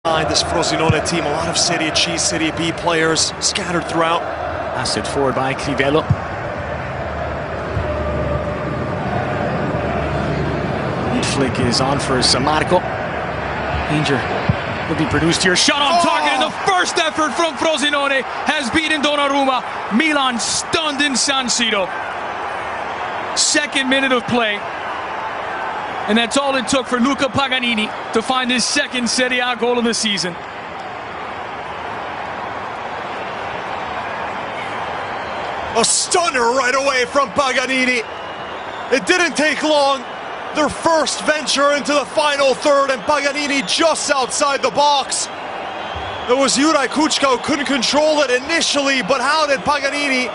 This Frosinone team, a lot of Serie C, Serie B players scattered throughout. Passed forward by Crivello. Mid flick is on for Sammarco. Danger will be produced here. Shot on target, and the first effort from Frosinone has beaten Donnarumma. Milan stunned in San Siro. Second minute of play. And that's all it took for Luca Paganini to find his second Serie A goal of the season. A stunner right away from Paganini. It didn't take long. Their first venture into the final third, and Paganini just outside the box. It was Juraj Kučka who couldn't control it initially, but how did Paganini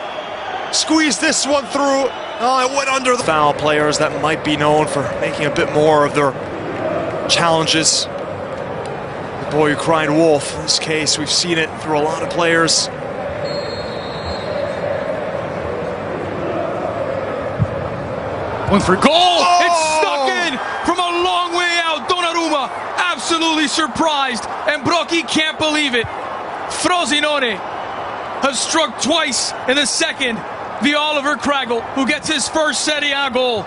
squeeze this one through? Oh, it went under the foul. Players that might be known for making a bit more of their challenges. The boy who cried wolf. In this case, we've seen it through a lot of players. One for goal! Oh! It's stuck in from a long way out. Donnarumma absolutely surprised, and Brocchi can't believe it. Frosinone has struck twice in the second via Oliver Craggle, who gets his first Serie A goal.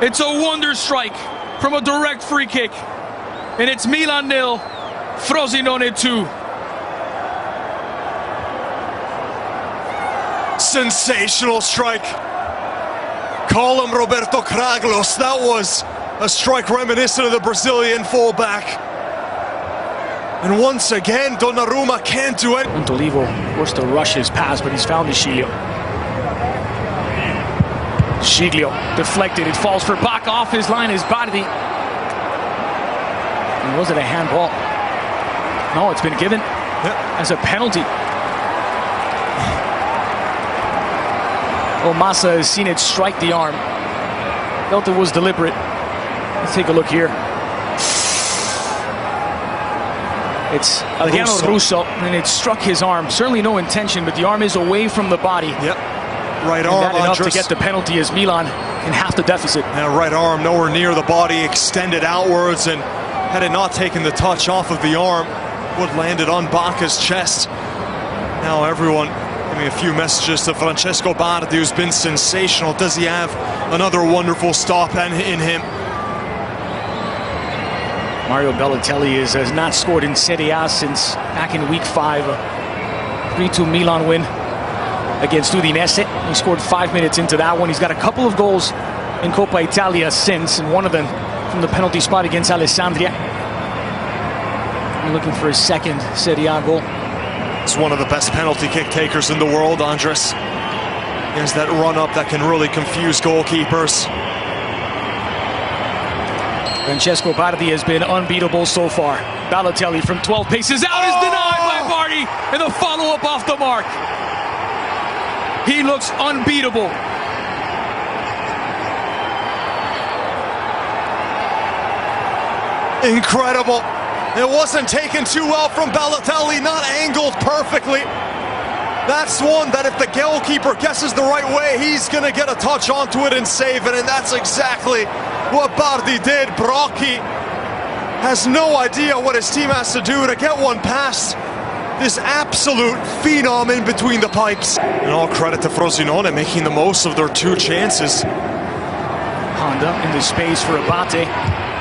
It's a wonder strike from a direct free kick, and it's Milan 0, Frosinone 2. Sensational strike. Call him Roberto Craglos. That was a strike reminiscent of the Brazilian fullback. And once again, Donnarumma can't do it. Montolivo forced to rush his pass, but he's found Sciglio. Sciglio deflected. It falls for Bacca off his line. His body. And was it a handball? No, it's been given as a penalty. Well, Massa has seen it strike the arm. Felt it was deliberate. Let's take a look here. It's Adriano Russo, and it struck his arm. Certainly no intention, but the arm is away from the body. Yep. Right arm, and that enough to get the penalty as Milan in half the deficit. And right arm nowhere near the body, extended outwards, and had it not taken the touch off of the arm, would landed on Bacca's chest. Now everyone giving a few messages to Francesco Bardi, who's been sensational. Does he have another wonderful stop in him? Mario Balotelli has not scored in Serie A since back in week 5. A 3-2 Milan win against Udinese. He scored 5 minutes into that one. He's got a couple of goals in Coppa Italia since, and one of them from the penalty spot against Alessandria. We're looking for his second Serie A goal. He's one of the best penalty kick takers in the world, Andres. He has that run-up that can really confuse goalkeepers. Francesco Bardi has been unbeatable so far. Balotelli from 12 paces out is denied by Bardi, and the follow-up off the mark. He looks unbeatable. Incredible. It wasn't taken too well from Balotelli, not angled perfectly. That's one that if the goalkeeper guesses the right way, he's going to get a touch onto it and save it, and that's exactly what Bardi did. Brocchi has no idea what his team has to do to get one past this absolute phenom in between the pipes. And all credit to Frosinone making the most of their 2 chances. Honda into space for Abate.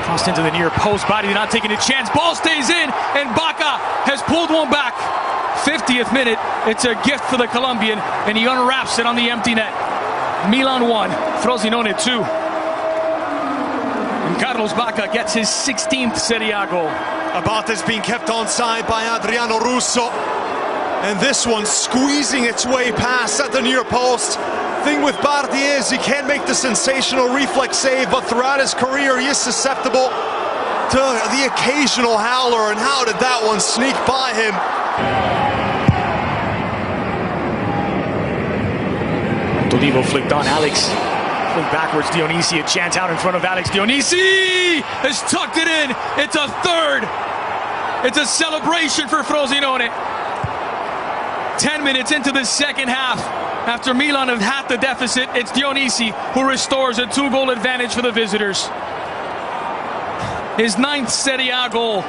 Crossed into the near post. Bardi not taking a chance. Ball stays in, and Bacca has pulled one back. 50th minute. It's a gift for the Colombian, and he unwraps it on the empty net. Milan 1, Frosinone 2. And Carlos Bacca gets his 16th Serie A goal. Abate's being kept onside by Adriano Russo. And this one squeezing its way past at the near post. Thing with Bardi is he can't make the sensational reflex save, but throughout his career he is susceptible to the occasional howler. And how did that one sneak by him? Montolivo flicked on Alex. Flicked backwards. Dionisi, a chance out in front of Alex. Dionisi has tucked it in. It's a third. It's a celebration for Frosinone. 10 minutes into the second half. After Milan have had the deficit, it's Dionisi who restores a 2-goal advantage for the visitors. his 9th Serie A goal.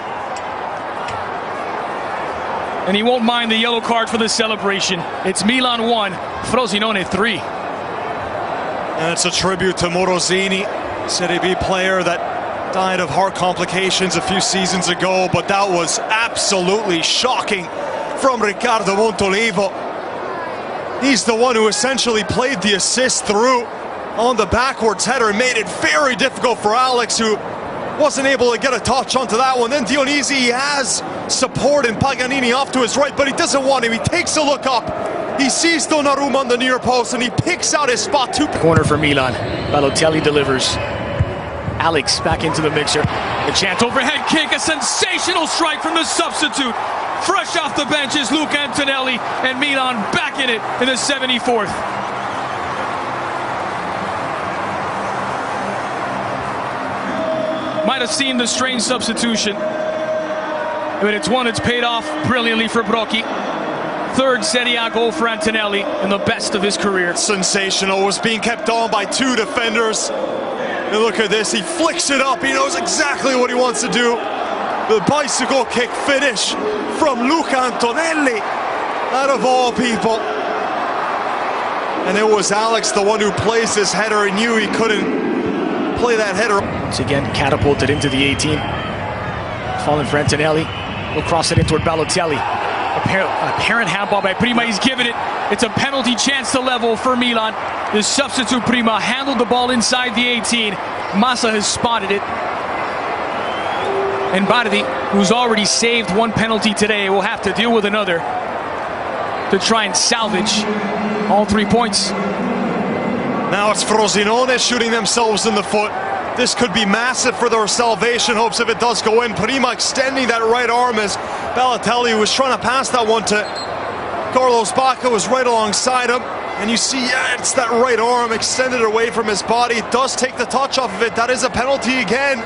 And he won't mind the yellow card for the celebration. It's Milan 1, Frosinone 3. And it's a tribute to Morosini, Serie B player that died of heart complications a few seasons ago, but that was absolutely shocking from Riccardo Montolivo. He's the one who essentially played the assist through on the backwards header and made it very difficult for Alex, who wasn't able to get a touch onto that one. Then Dionisi, he has support in Paganini off to his right, but he doesn't want him. He takes a look up. He sees Donnarumma on the near post and he picks out his spot. Corner for Milan. Balotelli delivers. Alex back into the mixer. A chance, overhead kick, a sensational strike from the substitute. Fresh off the bench is Luca Antonelli, and Milan back in it in the 74th. Might have seen the strange substitution, but it's one that's paid off brilliantly for Brocchi. 3rd Serie A goal for Antonelli and the best of his career. Sensational, was being kept on by 2 defenders. And look at this, he flicks it up, he knows exactly what he wants to do. The bicycle kick finish from Luca Antonelli, out of all people. And it was Alex, the one who plays this header, and knew he couldn't play that header. Once again, catapulted into the 18. Falling for Antonelli. We'll cross it in toward Balotelli. Apparent handball by Prima. He's given it. It's a penalty chance to level for Milan. The substitute Prima handled the ball inside the 18. Massa has spotted it. And Bardi, who's already saved 1 penalty today, will have to deal with another to try and salvage all 3 points. Now it's Frosinone shooting themselves in the foot. This could be massive for their salvation hopes if it does go in. Prima extending that right arm as Balotelli was trying to pass that one to Carlos Bacca, was right alongside him. And you see, yeah, it's that right arm extended away from his body. It does take the touch off of it. That is a penalty again.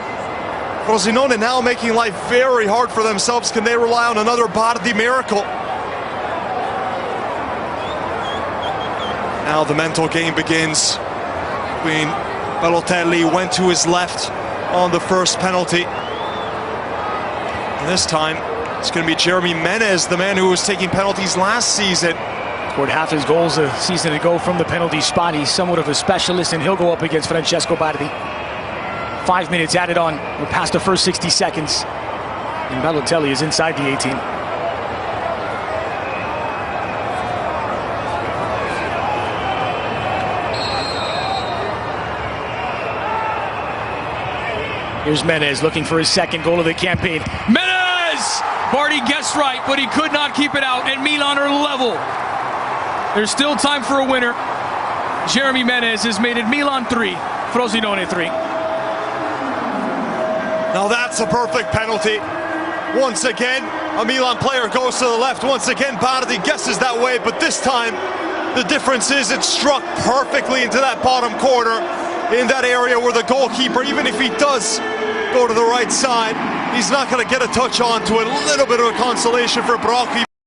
Frosinone now making life very hard for themselves. Can they rely on another Bardi miracle? Now the mental game begins between Balotelli, went to his left on the first penalty. And this time, it's going to be Jeremy Menez, the man who was taking penalties last season. Scored half his goals a season ago from the penalty spot. He's somewhat of a specialist, and he'll go up against Francesco Bardi. 5 minutes added on. We're past the first 60 seconds. And Balotelli is inside the 18. Here's Menez looking for his 2nd goal of the campaign. Menez! Bardi guessed right, but he could not keep it out, and Milan are level. There's still time for a winner. Jeremy Menez has made it Milan 3, Frosinone 3. Now that's a perfect penalty. Once again, a Milan player goes to the left. Once again, Bardi guesses that way, but this time the difference is it struck perfectly into that bottom corner, in that area where the goalkeeper, even if he does go to the right side, he's not going to get a touch onto it. A little bit of a consolation for Brocchi.